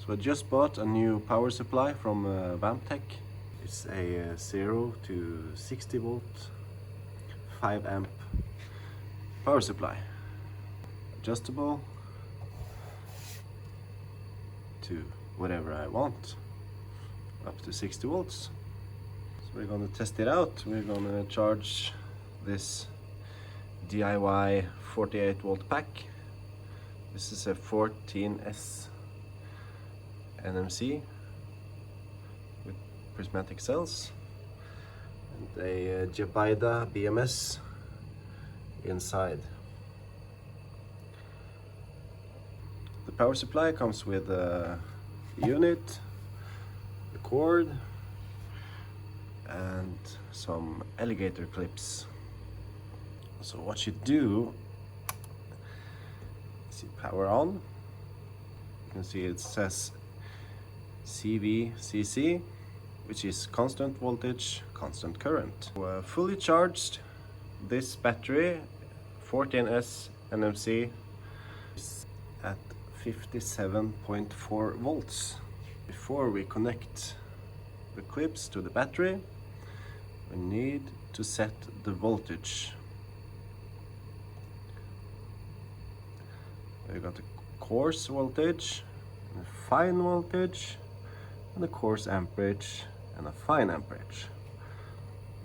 So I just bought a new power supply from WANPTEK. It's a 0 to 60 volt 5 amp power supply, adjustable to whatever I want, up to 60 volts. So we're gonna test it out. We're gonna charge this DIY 48 volt pack. This is a 14S NMC with prismatic cells and a Jebida BMS inside. The power supply comes with a unit, the cord, and some alligator clips. So what you do is you power on. You can see it says CVCC, which is constant voltage, constant current. Fully charged, this battery 14S NMC is at 57.4 volts. Before we connect the clips to the battery, we need to set the voltage. We got a coarse voltage, a fine voltage, and a coarse amperage and a fine amperage.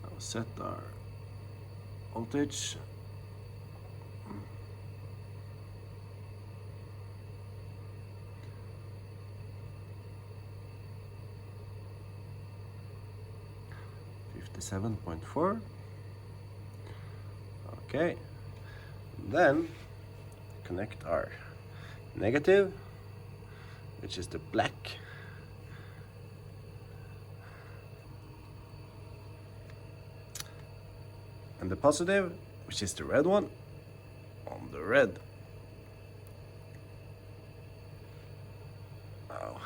Now set our voltage. .4. Okay, then connect our negative, which is the black, and the positive, which is the red one, on the red. Now,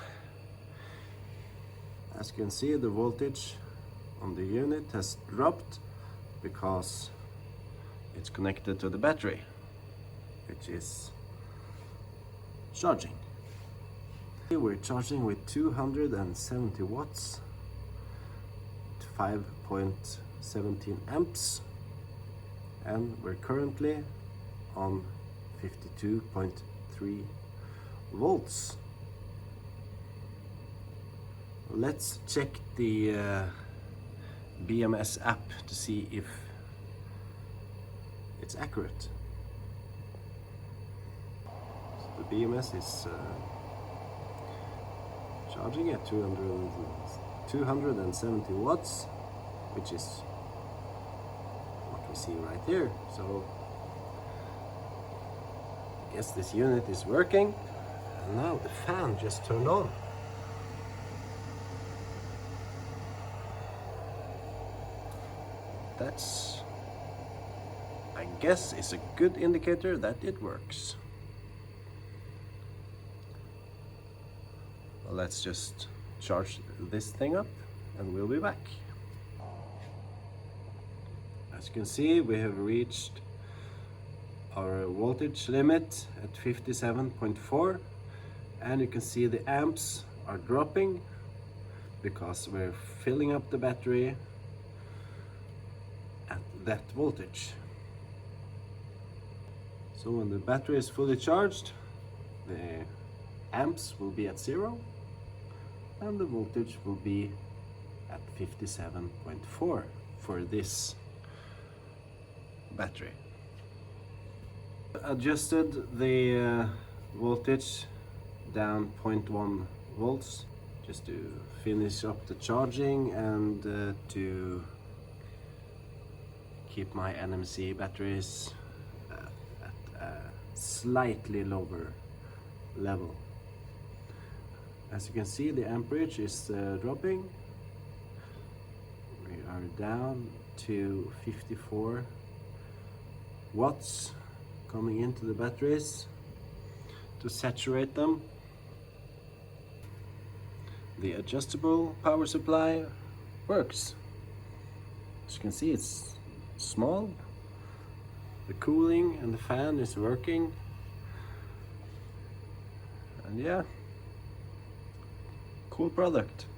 as you can see, the voltage on the unit has dropped because it's connected to the battery, which is charging. We're charging with 270 watts, 5.17 amps, and we're currently on 52.3 volts. Let's check the BMS app to see if it's accurate. So the BMS is charging at 270 watts, which is what we see right here. So I guess this unit is working, and now the fan just turned on. That's, I guess, is a good indicator that it works. Well, let's just charge this thing up and we'll be back. As you can see, we have reached our voltage limit at 57.4, and you can see the amps are dropping because we're filling up the battery at that voltage. So when the battery is fully charged, the amps will be at 0 and the voltage will be at 57.4 for this battery. Adjusted the voltage down 0.1 volts just to finish up the charging and to keep my NMC batteries at a slightly lower level. As you can see, the amperage is dropping. We are down to 54 watts coming into the batteries to saturate them. The adjustable power supply works. As you can see, it's small. The cooling and the fan is working. And yeah, Cool product.